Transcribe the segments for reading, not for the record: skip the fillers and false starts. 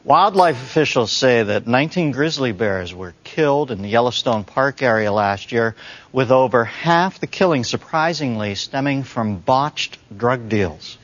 Wildlife officials say that 19 grizzly bears were killed in the Yellowstone Park area last year, with over half the killings surprisingly stemming from botched drug deals.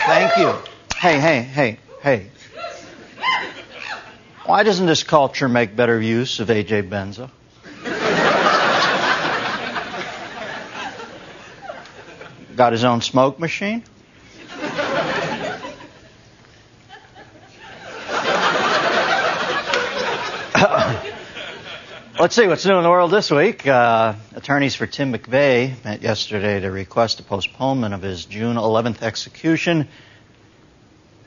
Thank you. Hey. Why doesn't this culture make better use of A.J. Benzo? Got his own smoke machine? Let's see what's new in the world this week. Attorneys for Tim McVeigh met yesterday to request a postponement of his June 11th execution.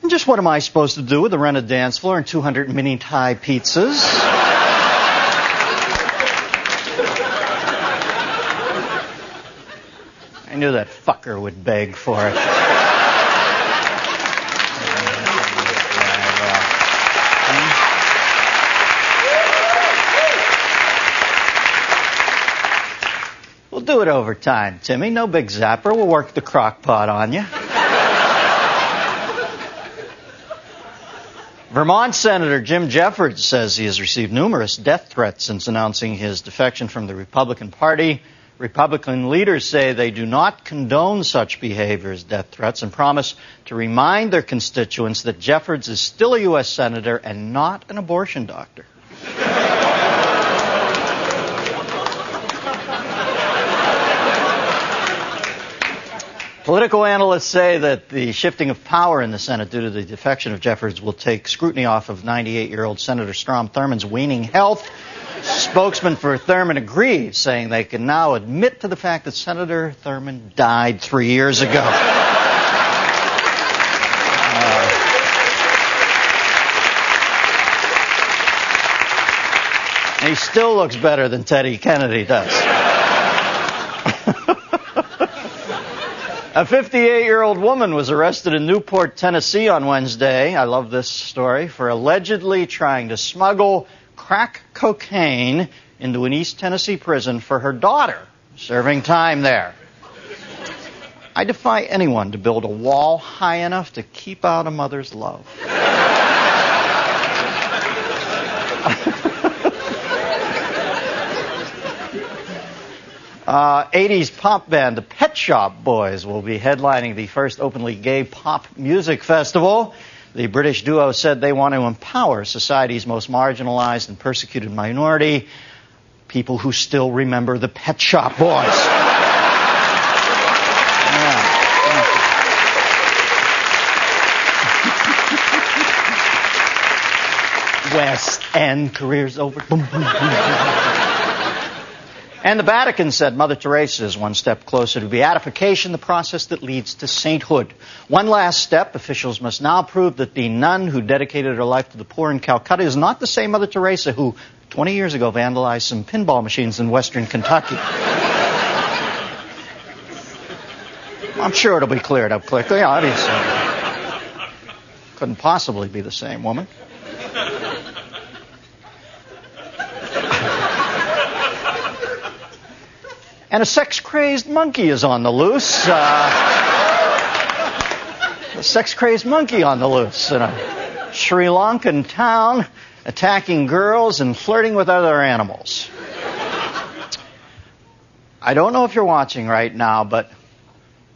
And just what am I supposed to do with a rented dance floor and 200 mini Thai pizzas? I knew that fucker would beg for it. We'll do it over time, Timmy. No big zapper. We'll work the crock pot on you. Vermont Senator Jim Jeffords says he has received numerous death threats since announcing his defection from the Republican Party. Republican leaders say they do not condone such behavior as death threats and promise to remind their constituents that Jeffords is still a U.S. Senator and not an abortion doctor. Political analysts say that the shifting of power in the Senate due to the defection of Jeffords will take scrutiny off of 98-year-old Senator Strom Thurmond's waning health. Spokesman for Thurmond agrees, saying they can now admit to the fact that Senator Thurmond died 3 years ago. He still looks better than Teddy Kennedy does. A 58-year-old woman was arrested in Newport, Tennessee on Wednesday, I love this story, for allegedly trying to smuggle crack cocaine into an East Tennessee prison for her daughter, serving time there. I defy anyone to build a wall high enough to keep out a mother's love. 80s pop band, the Pet Shop Boys, will be headlining the first openly gay pop music festival. The British duo said they want to empower society's most marginalized and persecuted minority, people who still remember the Pet Shop Boys. West End, career's over. Boom, boom, boom. And the Vatican said Mother Teresa is one step closer to beatification, the process that leads to sainthood. One last step, officials must now prove that the nun who dedicated her life to the poor in Calcutta is not the same Mother Teresa who 20 years ago vandalized some pinball machines in western Kentucky. I'm sure it'll be cleared up quickly, obviously. Couldn't possibly be the same woman. And a sex-crazed monkey is on the loose. A sex-crazed monkey on the loose in a Sri Lankan town, attacking girls and flirting with other animals. I don't know if you're watching right now, but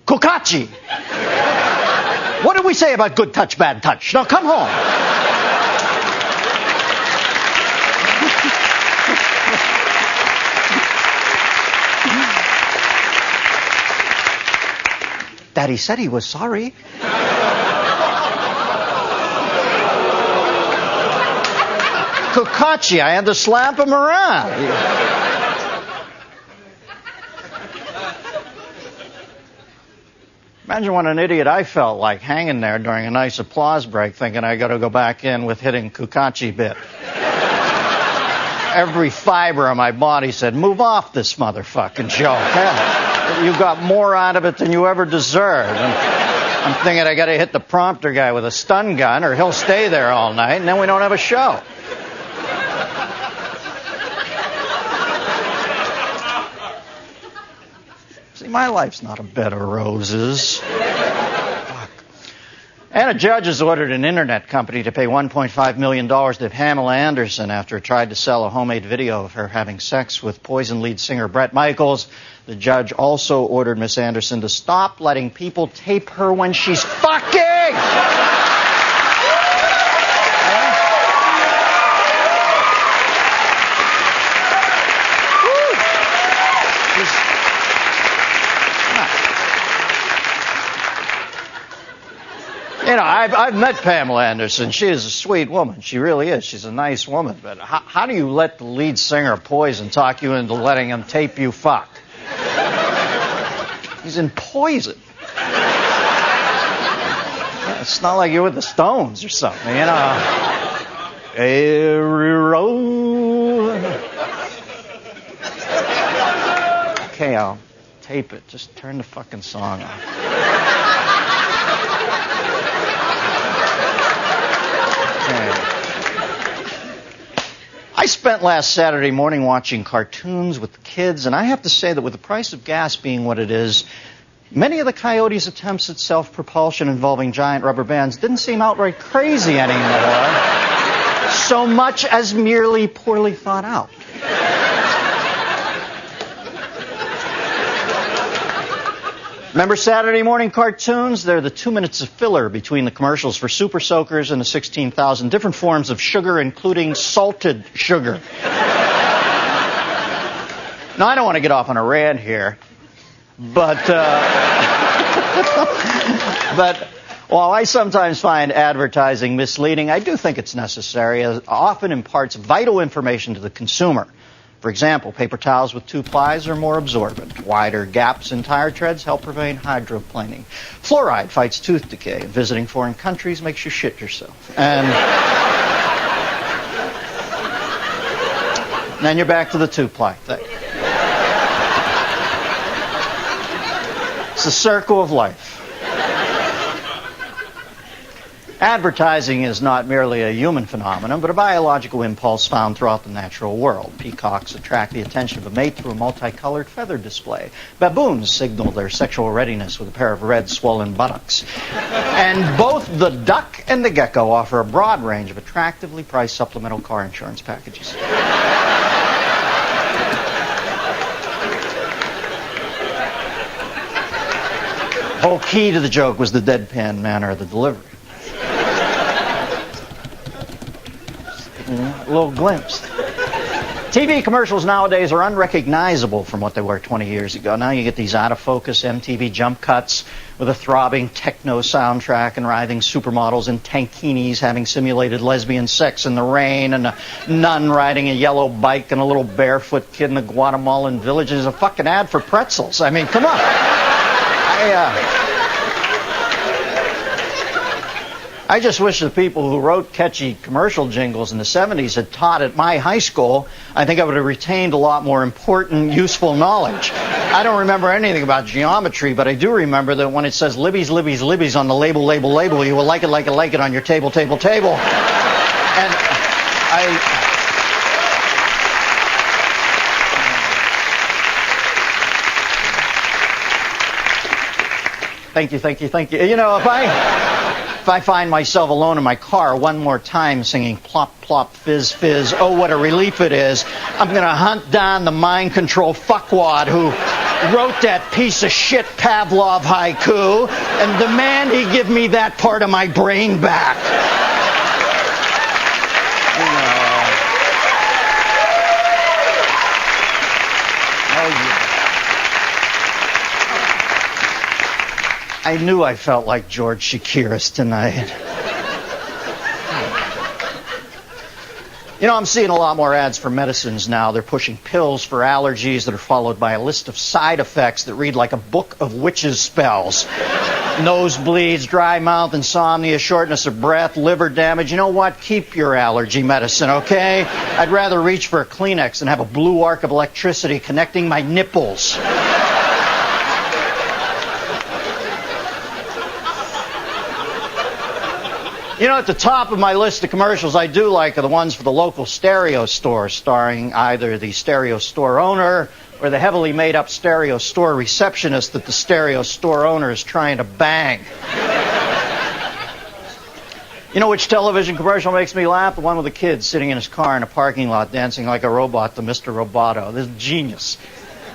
Kukachi! What do we say about good touch, bad touch? Now, come home. Daddy said he was sorry. Cucacci, I had to slap him around. Imagine what an idiot I felt like hanging there during a nice applause break thinking I got to go back in with hitting Cucacci bit. Every fiber of my body said, move off this motherfucking joke. Hell, you got more out of it than you ever deserved. And I'm thinking I got to hit the prompter guy with a stun gun or he'll stay there all night and then we don't have a show. See, my life's not a bed of roses. Fuck. And a judge has ordered an internet company to pay $1.5 million to Pamela Anderson after it tried to sell a homemade video of her having sex with Poison lead singer Bret Michaels. The judge also ordered Miss Anderson to stop letting people tape her when she's fucking! You know, I've met Pamela Anderson. She is a sweet woman. She really is. She's a nice woman. But how do you let the lead singer of Poison talk you into letting him tape you fuck? He's in Poison. It's not like you're with the Stones or something, you know. Every road. Okay, I'll tape it. Just turn the fucking song off. I spent last Saturday morning watching cartoons with the kids, and I have to say that with the price of gas being what it is, many of the Coyotes' attempts at self-propulsion involving giant rubber bands didn't seem outright crazy anymore, so much as merely poorly thought out. Remember Saturday morning cartoons? They're the 2 minutes of filler between the commercials for Super Soakers and the 16,000 different forms of sugar, including salted sugar. Now, I don't want to get off on a rant here, but while I sometimes find advertising misleading, I do think it's necessary, as it often imparts vital information to the consumer. For example, paper towels with 2 plies are more absorbent. Wider gaps in tire treads help prevent hydroplaning. Fluoride fights tooth decay. Visiting foreign countries makes you shit yourself. And then you're back to the 2-ply thing. It's the circle of life. Advertising is not merely a human phenomenon, but a biological impulse found throughout the natural world. Peacocks attract the attention of a mate through a multicolored feather display. Baboons signal their sexual readiness with a pair of red, swollen buttocks. And both the duck and the gecko offer a broad range of attractively priced supplemental car insurance packages. The whole key to the joke was the deadpan manner of the delivery. A little glimpse. TV commercials nowadays are unrecognizable from what they were 20 years ago. Now you get these out-of-focus MTV jump cuts with a throbbing techno soundtrack and writhing supermodels in tankinis having simulated lesbian sex in the rain, and a nun riding a yellow bike and a little barefoot kid in a Guatemalan village. There's a fucking ad for pretzels. I mean, come on. I just wish the people who wrote catchy commercial jingles in the 70s had taught at my high school. I think I would have retained a lot more important, useful knowledge. I don't remember anything about geometry, but I do remember that when it says Libby's, Libby's, Libby's on the label, you will like it on your table. And Thank you. You know, if I If I find myself alone in my car one more time singing plop, plop, fizz, fizz, oh, what a relief it is, I'm going to hunt down the mind control fuckwad who wrote that piece of shit Pavlov haiku and demand he give me that part of my brain back. I knew I felt like George Shakiris tonight. You know, I'm seeing a lot more ads for medicines now. They're pushing pills for allergies that are followed by a list of side effects that read like a book of witches' spells. Nosebleeds, dry mouth, insomnia, shortness of breath, liver damage. You know what? Keep your allergy medicine, okay? I'd rather reach for a Kleenex than have a blue arc of electricity connecting my nipples. You know, at the top of my list of commercials I do like are the ones for the local stereo store, starring either the stereo store owner or the heavily made-up stereo store receptionist that the stereo store owner is trying to bang. You know which television commercial makes me laugh? The one with the kid sitting in his car in a parking lot dancing like a robot to Mr. Roboto. This is genius.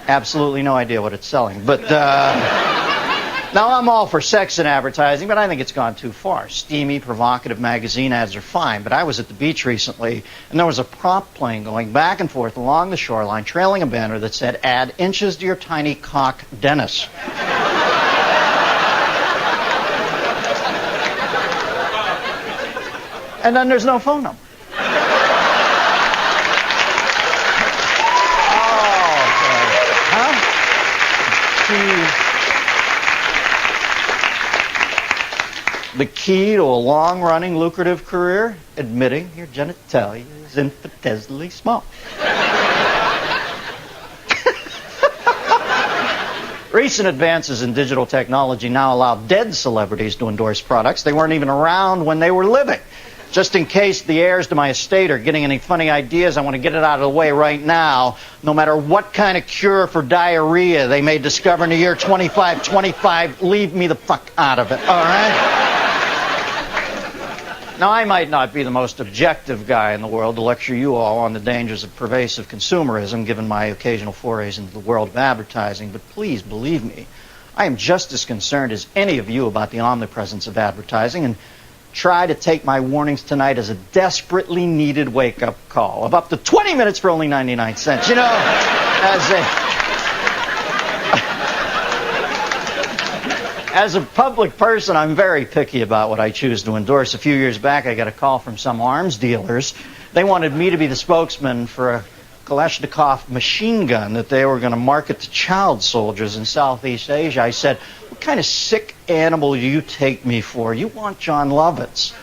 Absolutely no idea what it's selling. But, now, I'm all for sex in advertising, but I think it's gone too far. Steamy, provocative magazine ads are fine, but I was at the beach recently, and there was a prop plane going back and forth along the shoreline, trailing a banner that said, "Add inches to your tiny cock, Dennis." And then there's no phone number. The key to a long-running, lucrative career? Admitting your genitalia is infinitesimally small. Recent advances in digital technology now allow dead celebrities to endorse products they weren't even around when they were living. Just in case the heirs to my estate are getting any funny ideas, I want to get it out of the way right now. No matter what kind of cure for diarrhea they may discover in the year 2525, leave me the fuck out of it, all right? Now, I might not be the most objective guy in the world to lecture you all on the dangers of pervasive consumerism, given my occasional forays into the world of advertising, but please believe me, I am just as concerned as any of you about the omnipresence of advertising, and try to take my warnings tonight as a desperately needed wake-up call of up to 20 minutes for only 99 cents. You know, as a public person, I'm very picky about what I choose to endorse. A few years back, I got a call from some arms dealers. They wanted me to be the spokesman for a Kalashnikov machine gun that they were going to market to child soldiers in Southeast Asia. I said, "What kind of sick animal do you take me for? You want John Lovitz."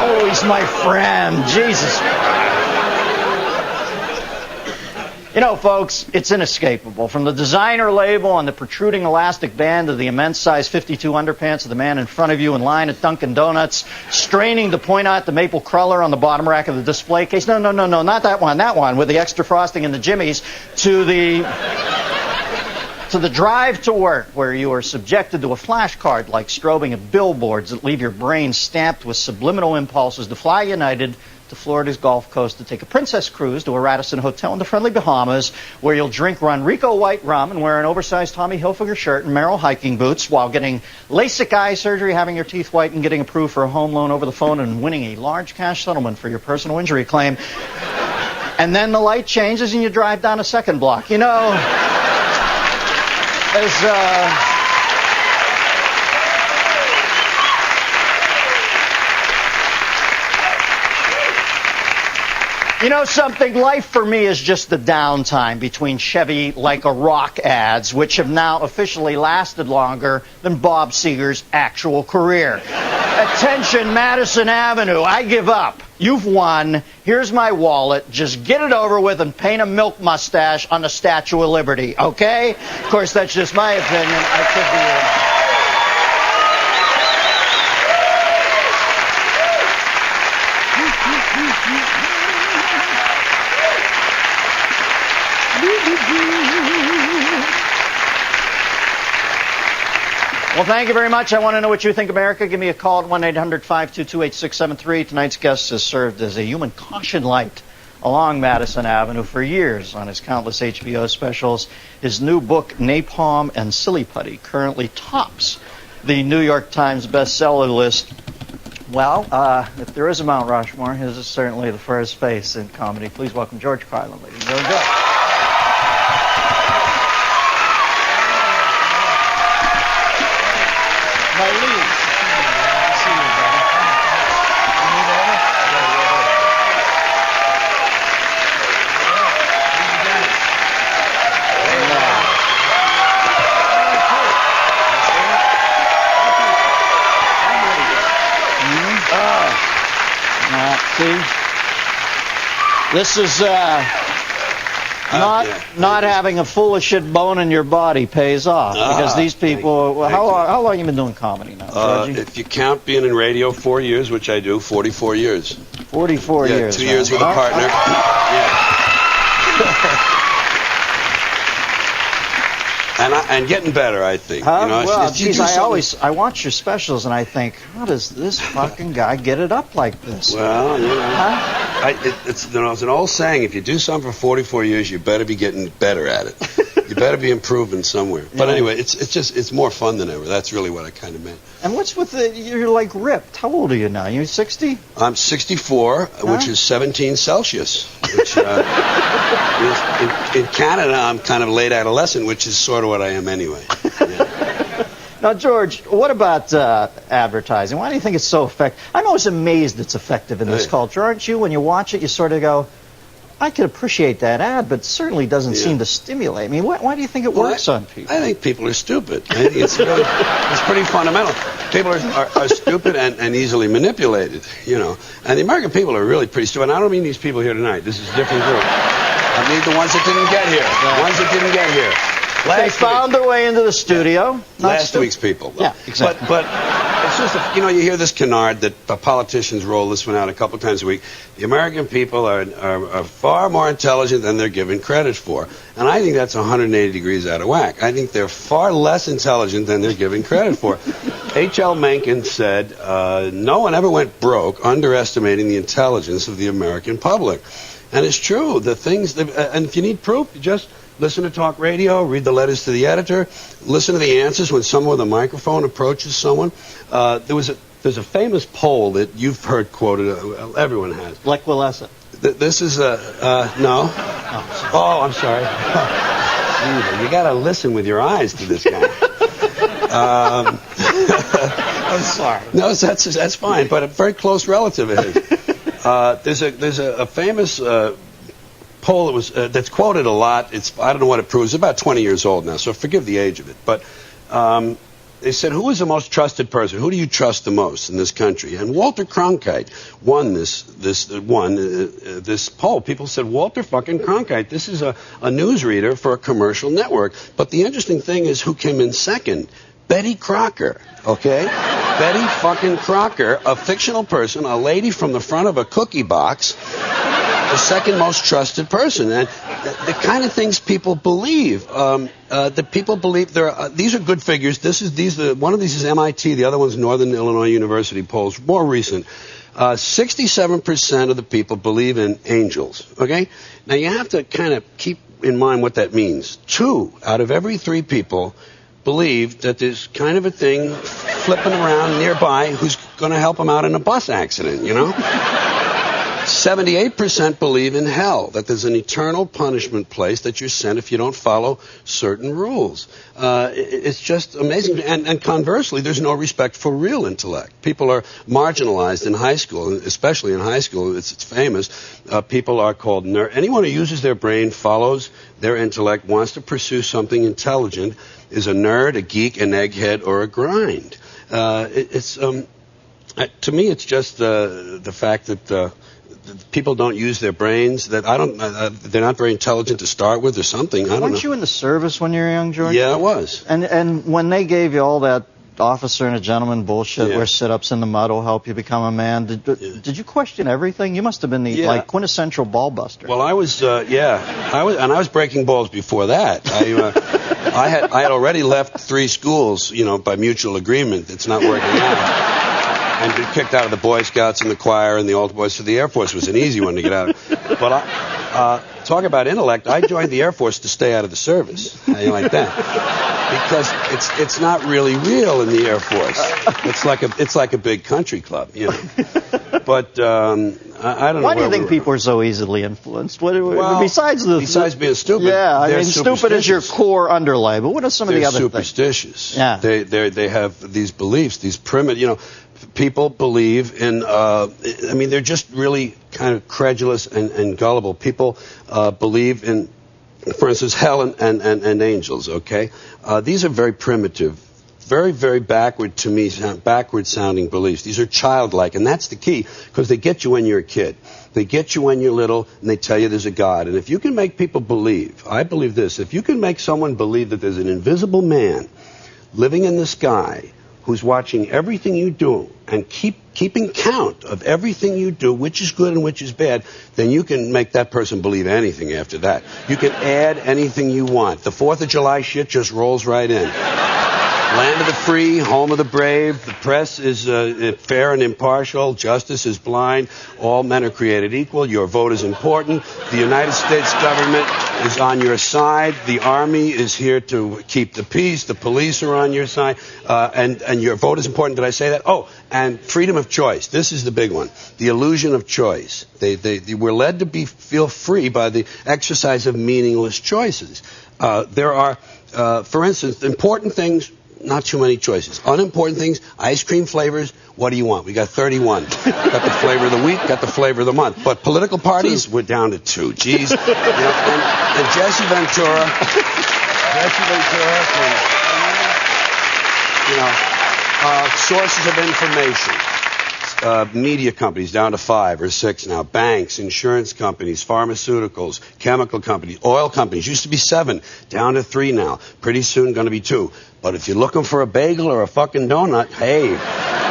Oh, he's my friend. Jesus. You know, folks, it's inescapable. From the designer label on the protruding elastic band to the immense size 52 underpants of the man in front of you in line at Dunkin' Donuts, straining to point out the maple cruller on the bottom rack of the display case. No, not that one with the extra frosting and the jimmies, to the drive to work, where you are subjected to a flashcard like strobing of billboards that leave your brain stamped with subliminal impulses to fly United to Florida's Gulf Coast to take a princess cruise to a Radisson hotel in the friendly Bahamas, where you'll drink Ronrico white rum and wear an oversized Tommy Hilfiger shirt and Merrill hiking boots while getting LASIK eye surgery, having your teeth whitened, getting approved for a home loan over the phone, and winning a large cash settlement for your personal injury claim. And then the light changes and you drive down a second block. You know, there's... You know something? Life for me is just the downtime between Chevy Like a Rock ads, which have now officially lasted longer than Bob Seger's actual career. Attention, Madison Avenue. I give up. You've won. Here's my wallet. Just get it over with and paint a milk mustache on the Statue of Liberty, okay? Of course, that's just my opinion. I could be wrong. Well, thank you very much. I want to know what you think, America. Give me a call at 1-800-522-8673. Tonight's guest has served as a human caution light along Madison Avenue for years on his countless HBO specials. His new book, Napalm and Silly Putty, currently tops the New York Times bestseller list. Well, if there is a Mount Rushmore, his is certainly the first face in comedy. Please welcome George Carlin, ladies and gentlemen. This is not having a foolish shit bone in your body pays off, because these people. Well, how long have you been doing comedy now, Georgie? If you count being in radio 4 years, which I do, 44 years. 44 years. 2 years with a partner. And getting better, I think. Huh? You know, well, geez, I watch your specials and I think, how does this fucking guy get it up like this? Well, you know, it's an old saying: if you do something for 44 years, you better be getting better at it. You better be improving somewhere. But anyway, it's more fun than ever. That's really what I kind of meant. And what's with you're like ripped? How old are you now? You're 60? I'm 64, which is 17 Celsius. Which in Canada, I'm kind of late adolescent, which is sort of what I am anyway. Yeah. Now, George, what about advertising? Why do you think it's so effective? I'm always amazed it's effective in this culture, aren't you? When you watch it, you sort of go, I could appreciate that ad, but it certainly doesn't seem to stimulate. I mean, why do you think it works on people? I think people are stupid. I think it's pretty fundamental. People are stupid and easily manipulated, you know. And the American people are really pretty stupid. And I don't mean these people here tonight. This is a different group. I mean the ones that didn't get here. The ones that didn't get here. They found their way into the studio. Last week's people. Yeah, exactly. But it's just, you know, you hear this canard that politicians roll this one out a couple times a week. The American people are far more intelligent than they're given credit for. And I think that's 180 degrees out of whack. I think they're far less intelligent than they're given credit for. H.L. Mencken said, no one ever went broke underestimating the intelligence of the American public. And it's true. The things, and if you need proof, you just listen to talk radio, read the letters to the editor, listen to the answers when someone with a microphone approaches someone. There's a famous poll that you've heard quoted, everyone has. Lech Walesa. This is no. Oh, I'm sorry. You got to listen with your eyes to this guy. I'm sorry. No, that's fine, but a very close relative of his. There's a famous poll that's quoted a lot. I don't know what it proves. It's about 20 years old now, so forgive the age of it. But they said, who is the most trusted person? Who do you trust the most in this country? And Walter Cronkite won this poll. People said, Walter fucking Cronkite. This is a newsreader for a commercial network. But the interesting thing is who came in second. Betty Crocker, okay? Betty fucking Crocker, a fictional person, a lady from the front of a cookie box, the second most trusted person. And the kind of things people believe, that people believe these are good figures. One of these is MIT, the other one's Northern Illinois University polls, more recent. 67% of the people believe in angels, okay? Now you have to kind of keep in mind what that means. 2 out of every 3 people believe that there's kind of a thing flipping around nearby who's going to help them out in a bus accident, you know? 78% believe in hell, that there's an eternal punishment place that you're sent if you don't follow certain rules. It's just amazing. And conversely, there's no respect for real intellect. People are marginalized in high school, especially in high school. It's famous. People are called nerds. Anyone who uses their brain, follows their intellect, wants to pursue something intelligent, is a nerd, a geek, an egghead, or a grind. To me, it's just the fact that people don't use their brains. That they're not very intelligent to start with, or something. I don't know. Weren't you in the service when you were young, George? Yeah, I was. And when they gave you all that officer and a gentleman bullshit Yeah. where sit-ups in the mud will help you become a man. Did you question everything? You must have been the like quintessential ball buster. Well, I was I was breaking balls before that. I had already left 3 schools, by mutual agreement. It's not working out. And been kicked out of the Boy Scouts and the choir and the Altar Boys, so the Air Force was an easy one to get out of. But talk about intellect, I joined the Air Force to stay out of the service. How you like that? Because it's not really real in the Air Force. It's like a big country club, But I don't know. Why do you think people are so easily influenced? Besides being stupid. Yeah, I mean, stupid is your core underlay. But what are some of the other things? They're superstitious. Yeah. They have these beliefs, these primitive, people believe in, they're just really kind of credulous and gullible. People believe in, for instance, hell and angels, okay? These are very primitive, very, very backward sounding beliefs. These are childlike, and that's the key, because they get you when you're a kid. They get you when you're little, and they tell you there's a God. And if you can make people believe, I believe this, if you can make someone believe that there's an invisible man living in the sky who's watching everything you do and keeping count of everything you do, which is good and which is bad, then you can make that person believe anything after that. You can add anything you want. The 4th of July shit just rolls right in. Land of the free, home of the brave. The press is fair and impartial. Justice is blind. All men are created equal. Your vote is important. The United States government is on your side. The Army is here to keep the peace. The police are on your side. And your vote is important. Did I say that? Oh, and freedom of choice. This is the big one. The illusion of choice. We're led to feel free by the exercise of meaningless choices. There are, for instance, important things. Not too many choices. Unimportant things, ice cream flavors, what do you want? We got 31. Got the flavor of the week, got the flavor of the month. But political parties, we're down to 2. Jeez. And Jesse Ventura can, sources of information. Media companies down to 5 or 6 now. Banks, insurance companies, pharmaceuticals, chemical companies, oil companies. Used to be 7, down to 3 now. Pretty soon going to be 2. But if you're looking for a bagel or a fucking donut, hey,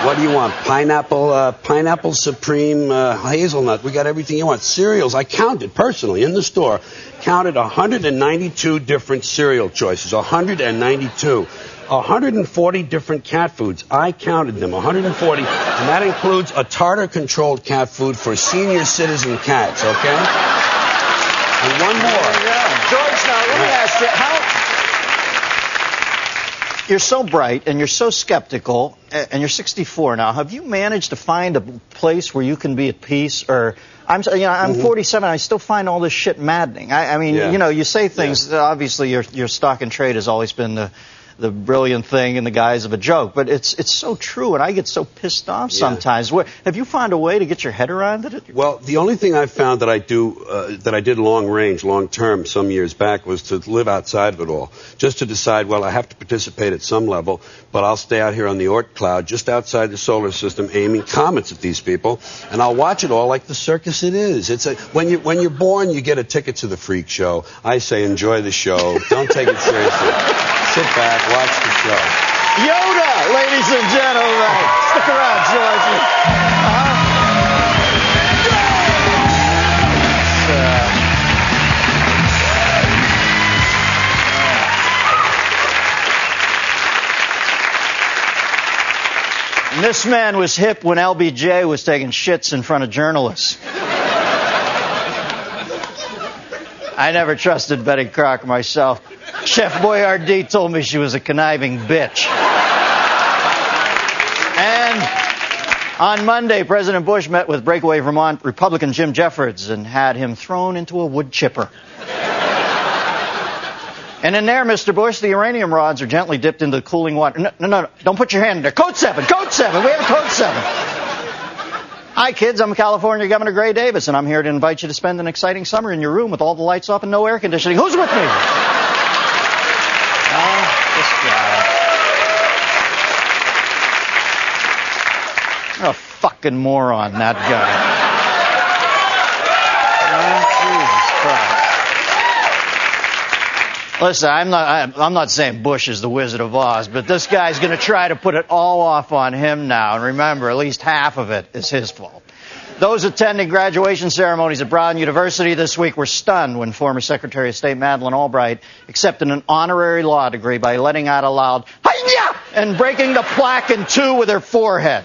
what do you want? Pineapple Supreme hazelnut. We got everything you want. Cereals. I counted personally in the store. Counted 192 different cereal choices. 192. 140 different cat foods. I counted them, 140, and that includes a tartar-controlled cat food for senior citizen cats, okay? And one more. George, now, let me ask you, you're so bright and you're so skeptical, and you're 64 now. Have you managed to find a place where you can be at peace? Or I'm 47. I still find all this shit maddening. I mean, you say things. Obviously, your stock and trade has always been the brilliant thing in the guise of a joke, but it's so true, and I get so pissed off sometimes. Have you found a way to get your head around it? Well, the only thing I found that I did long range, long term, some years back, was to live outside of it all, just to decide, well, I have to participate at some level, but I'll stay out here on the Oort cloud, just outside the solar system, aiming comets at these people, and I'll watch it all like the circus it is. When you're born, you get a ticket to the freak show. I say, enjoy the show. Don't take it seriously. Sit back, watch the show. Yoda, ladies and gentlemen. Stick around, George. This man was hip when LBJ was taking shits in front of journalists. I never trusted Betty Crocker myself. Chef Boyardee told me she was a conniving bitch. And on Monday, President Bush met with breakaway Vermont Republican Jim Jeffords and had him thrown into a wood chipper. And in there, Mr. Bush, the uranium rods are gently dipped into the cooling water. No, don't put your hand in there. Code 7, we have a Code 7. Hi, kids, I'm California Governor Gray Davis, and I'm here to invite you to spend an exciting summer in your room with all the lights off and no air conditioning. Who's with me? This guy. What a fucking moron, that guy. Oh, Jesus Christ. Listen, I'm not saying Bush is the Wizard of Oz, but this guy's going to try to put it all off on him now. And remember, at least half of it is his fault. Those attending graduation ceremonies at Brown University this week were stunned when former Secretary of State Madeleine Albright accepted an honorary law degree by letting out a loud "Hi-ya!" and breaking the plaque in two with her forehead.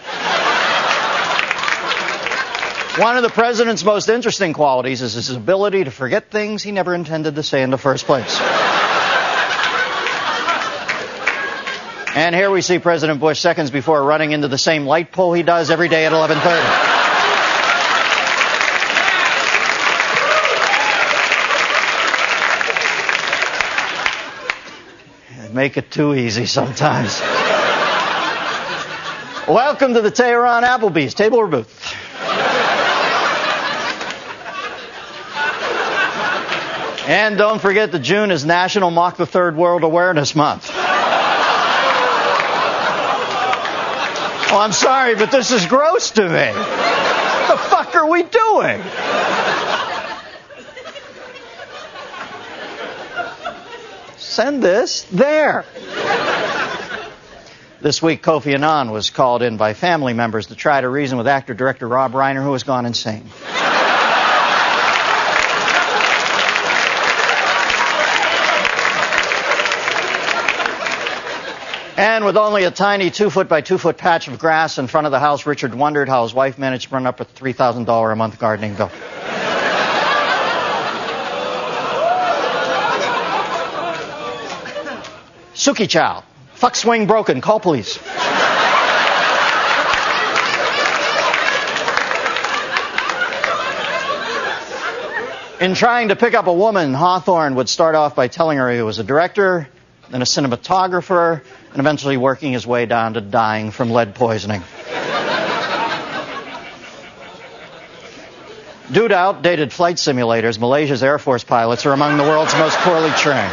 One of the president's most interesting qualities is his ability to forget things he never intended to say in the first place. And here we see President Bush seconds before running into the same light pole he does every day at 11:30. Make it too easy sometimes. Welcome to the Tehran Applebee's table or booth. And don't forget that June is National Mock the Third World Awareness Month. Oh, I'm sorry, but this is gross to me. What the fuck are we doing? Send this there. This week, Kofi Annan was called in by family members to try to reason with actor-director Rob Reiner, who has gone insane. And with only a tiny 2-foot by 2-foot patch of grass in front of the house, Richard wondered how his wife managed to run up a $3,000 a month gardening bill. Suki Chow. Fuck swing broken. Call police. In trying to pick up a woman, Hawthorne would start off by telling her he was a director, then a cinematographer, and eventually working his way down to dying from lead poisoning. Due to outdated flight simulators, Malaysia's Air Force pilots are among the world's most poorly trained.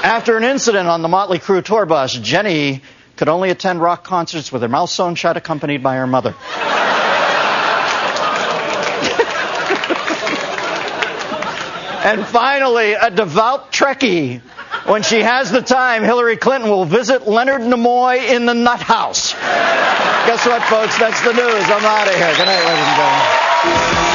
After an incident on the Motley Crue tour bus, Jenny could only attend rock concerts with her mouth sewn shut, accompanied by her mother. And finally, a devout Trekkie. When she has the time, Hillary Clinton will visit Leonard Nimoy in the nut house. Guess what, folks? That's the news. I'm out of here. Good night, ladies and gentlemen.